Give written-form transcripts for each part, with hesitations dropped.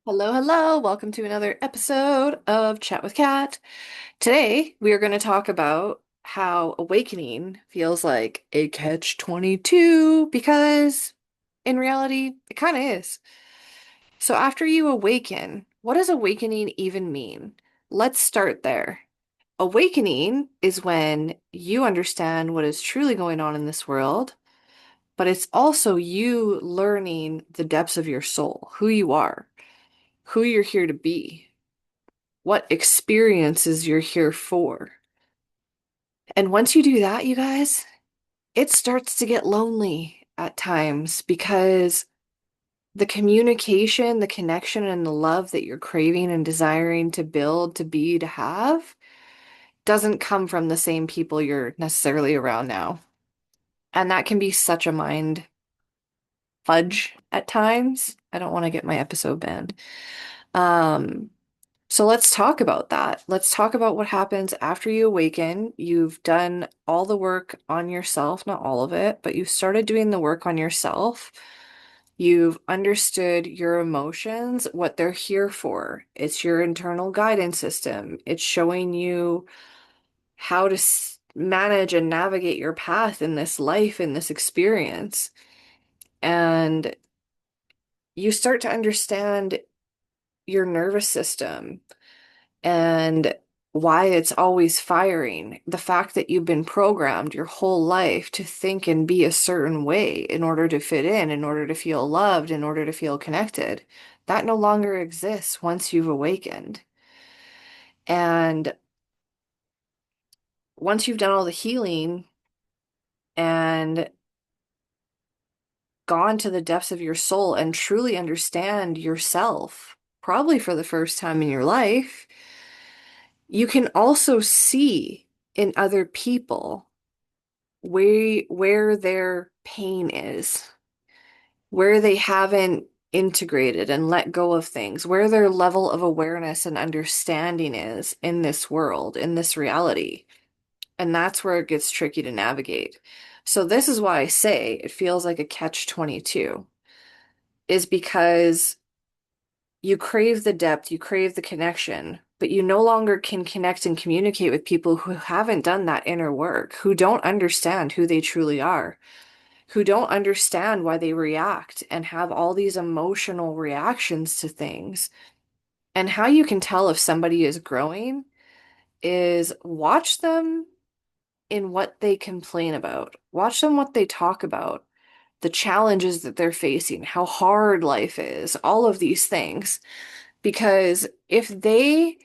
Hello, hello. Welcome to another episode of Chat with Kat. Today, we are going to talk about how awakening feels like a catch-22 because in reality, it kind of is. So after you awaken, what does awakening even mean? Let's start there. Awakening is when you understand what is truly going on in this world, but it's also you learning the depths of your soul, who you are, who you're here to be, what experiences you're here for. And once you do that, you guys, it starts to get lonely at times because the communication, the connection, and the love that you're craving and desiring to build, to be, to have doesn't come from the same people you're necessarily around now. And that can be such a mind fudge at times. I don't want to get my episode banned. Um, So let's talk about that. Let's talk about what happens after you awaken. You've done all the work on yourself, not all of it, but you've started doing the work on yourself. You've understood your emotions, what they're here for. It's your internal guidance system. It's showing you how to manage and navigate your path in this life, in this experience. And you start to understand your nervous system and why it's always firing. The fact that you've been programmed your whole life to think and be a certain way in order to fit in order to feel loved, in order to feel connected. That no longer exists once you've awakened. And once you've done all the healing and gone to the depths of your soul and truly understand yourself, probably for the first time in your life, you can also see in other people where their pain is, where they haven't integrated and let go of things, where their level of awareness and understanding is in this world, in this reality. And that's where it gets tricky to navigate. So this is why I say it feels like a catch-22, is because you crave the depth, you crave the connection, but you no longer can connect and communicate with people who haven't done that inner work, who don't understand who they truly are, who don't understand why they react and have all these emotional reactions to things. And how you can tell if somebody is growing is watch them in what they complain about. Watch them what they talk about, the challenges that they're facing, how hard life is, all of these things. Because if they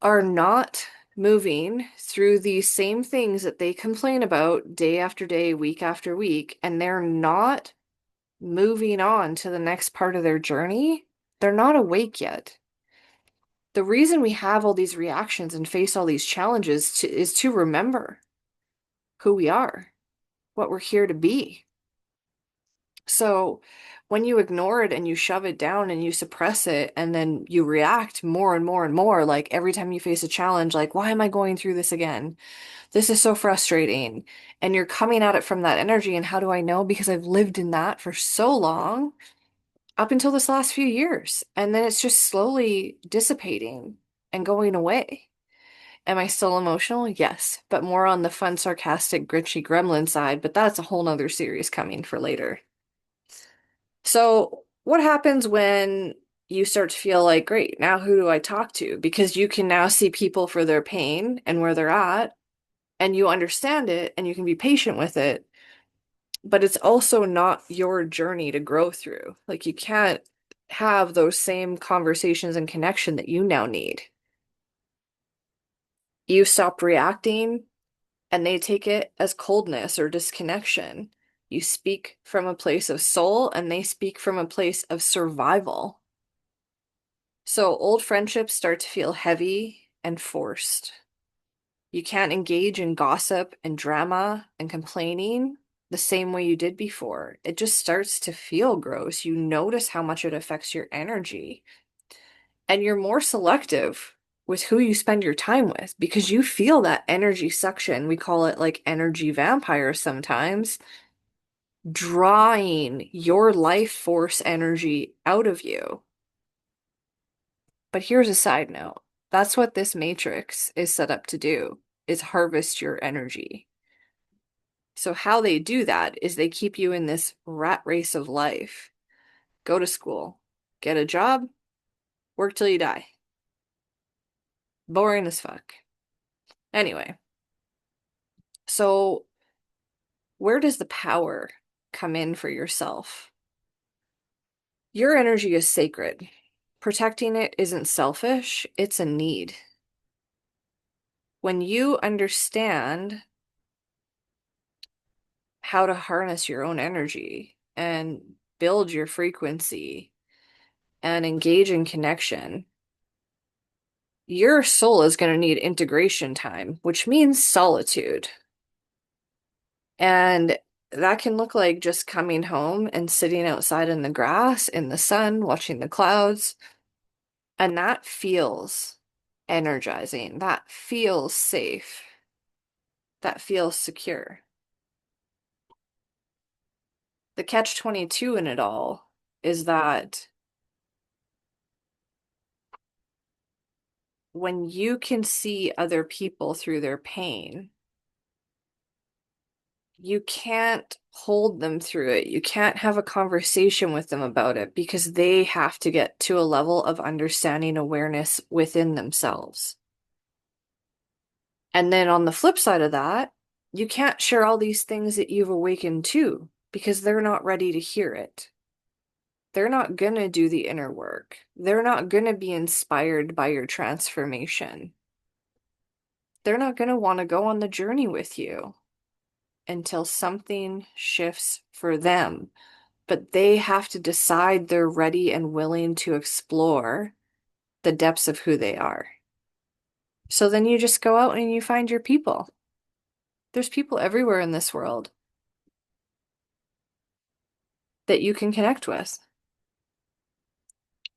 are not moving through these same things that they complain about day after day, week after week, and they're not moving on to the next part of their journey, they're not awake yet. The reason we have all these reactions and face all these challenges is to remember who we are, what we're here to be. So when you ignore it and you shove it down and you suppress it, and then you react more and more and more, like every time you face a challenge, like, why am I going through this again? This is so frustrating. And you're coming at it from that energy. And how do I know? Because I've lived in that for so long up until this last few years. And then it's just slowly dissipating and going away. Am I still emotional? Yes, but more on the fun, sarcastic, gritchy gremlin side, but that's a whole nother series coming for later. So, what happens when you start to feel like, great, now who do I talk to? Because you can now see people for their pain and where they're at, and you understand it and you can be patient with it, but it's also not your journey to grow through. Like you can't have those same conversations and connection that you now need. You stop reacting and they take it as coldness or disconnection. You speak from a place of soul and they speak from a place of survival. So old friendships start to feel heavy and forced. You can't engage in gossip and drama and complaining the same way you did before. It just starts to feel gross. You notice how much it affects your energy. And you're more selective with who you spend your time with because you feel that energy suction. We call it like energy vampires sometimes, drawing your life force energy out of you. But here's a side note. That's what this matrix is set up to do, is harvest your energy. So how they do that is they keep you in this rat race of life. Go to school, get a job, work till you die. Boring as fuck. Anyway, so where does the power come in for yourself? Your energy is sacred. Protecting it isn't selfish, it's a need. When you understand how to harness your own energy and build your frequency and engage in connection, your soul is going to need integration time, which means solitude. And that can look like just coming home and sitting outside in the grass, in the sun, watching the clouds. And that feels energizing. That feels safe. That feels secure. The catch-22 in it all is that when you can see other people through their pain, you can't hold them through it. You can't have a conversation with them about it because they have to get to a level of understanding awareness within themselves. And then on the flip side of that, you can't share all these things that you've awakened to because they're not ready to hear it. They're not going to do the inner work. They're not going to be inspired by your transformation. They're not going to want to go on the journey with you until something shifts for them. But they have to decide they're ready and willing to explore the depths of who they are. So then you just go out and you find your people. There's people everywhere in this world that you can connect with.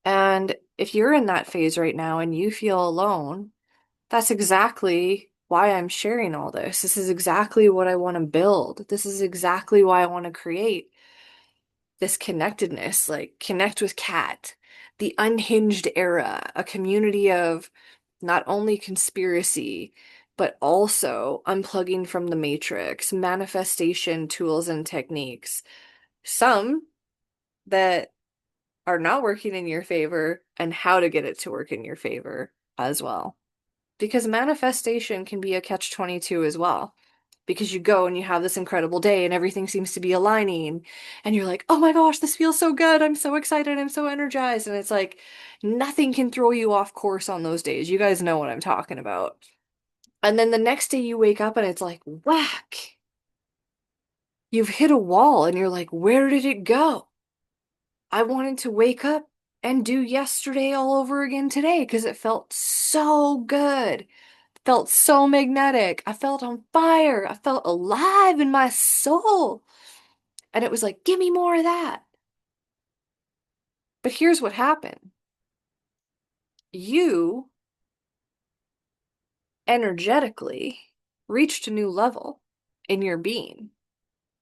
And if you're in that phase right now and you feel alone, that's exactly why I'm sharing all this. This is exactly what I want to build. This is exactly why I want to create this connectedness, like connect with Kat, the Unhinged era, a community of not only conspiracy, but also unplugging from the matrix, manifestation tools and techniques. Some that are not working in your favor, and how to get it to work in your favor as well. Because manifestation can be a catch-22 as well. Because you go and you have this incredible day and everything seems to be aligning, and you're like, oh my gosh, this feels so good. I'm so excited. I'm so energized. And it's like nothing can throw you off course on those days. You guys know what I'm talking about. And then the next day you wake up and it's like, whack. You've hit a wall and you're like, where did it go? I wanted to wake up and do yesterday all over again today because it felt so good. Felt so magnetic. I felt on fire. I felt alive in my soul. And it was like, give me more of that. But here's what happened. You energetically reached a new level in your being.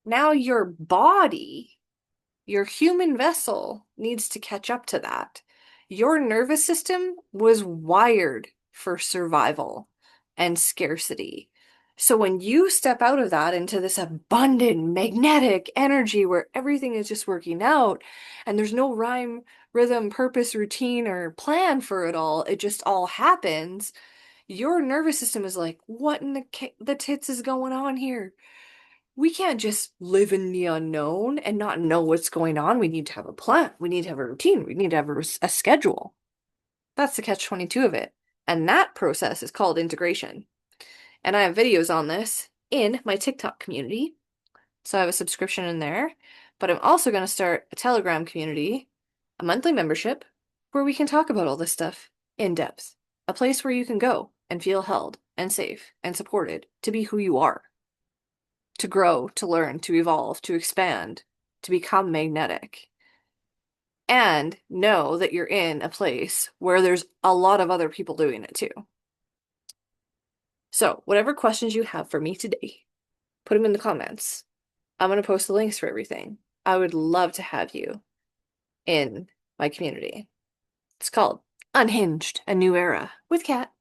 Now your body, your human vessel, needs to catch up to that. Your nervous system was wired for survival and scarcity. So when you step out of that into this abundant, magnetic energy where everything is just working out and there's no rhyme, rhythm, purpose, routine, or plan for it all, it just all happens, your nervous system is like, what in the tits is going on here? We can't just live in the unknown and not know what's going on. We need to have a plan. We need to have a routine. We need to have a schedule. That's the catch-22 of it. And that process is called integration. And I have videos on this in my TikTok community. So I have a subscription in there. But I'm also going to start a Telegram community, a monthly membership, where we can talk about all this stuff in depth. A place where you can go and feel held and safe and supported to be who you are, to grow, to learn, to evolve, to expand, to become magnetic. And know that you're in a place where there's a lot of other people doing it too. So, whatever questions you have for me today, put them in the comments. I'm going to post the links for everything. I would love to have you in my community. It's called Unhinged, a new era with Kat.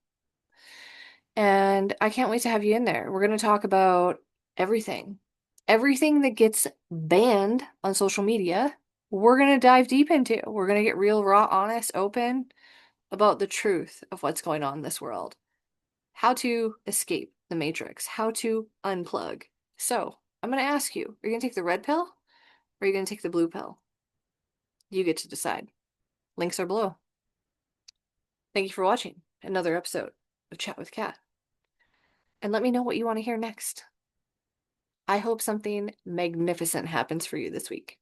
And I can't wait to have you in there. We're going to talk about everything. Everything that gets banned on social media, we're going to dive deep into. We're going to get real, raw, honest, open about the truth of what's going on in this world. How to escape the matrix, how to unplug. So, I'm going to ask you, are you going to take the red pill or are you going to take the blue pill? You get to decide. Links are below. Thank you for watching another episode of Chat with Kat. And let me know what you want to hear next. I hope something magnificent happens for you this week.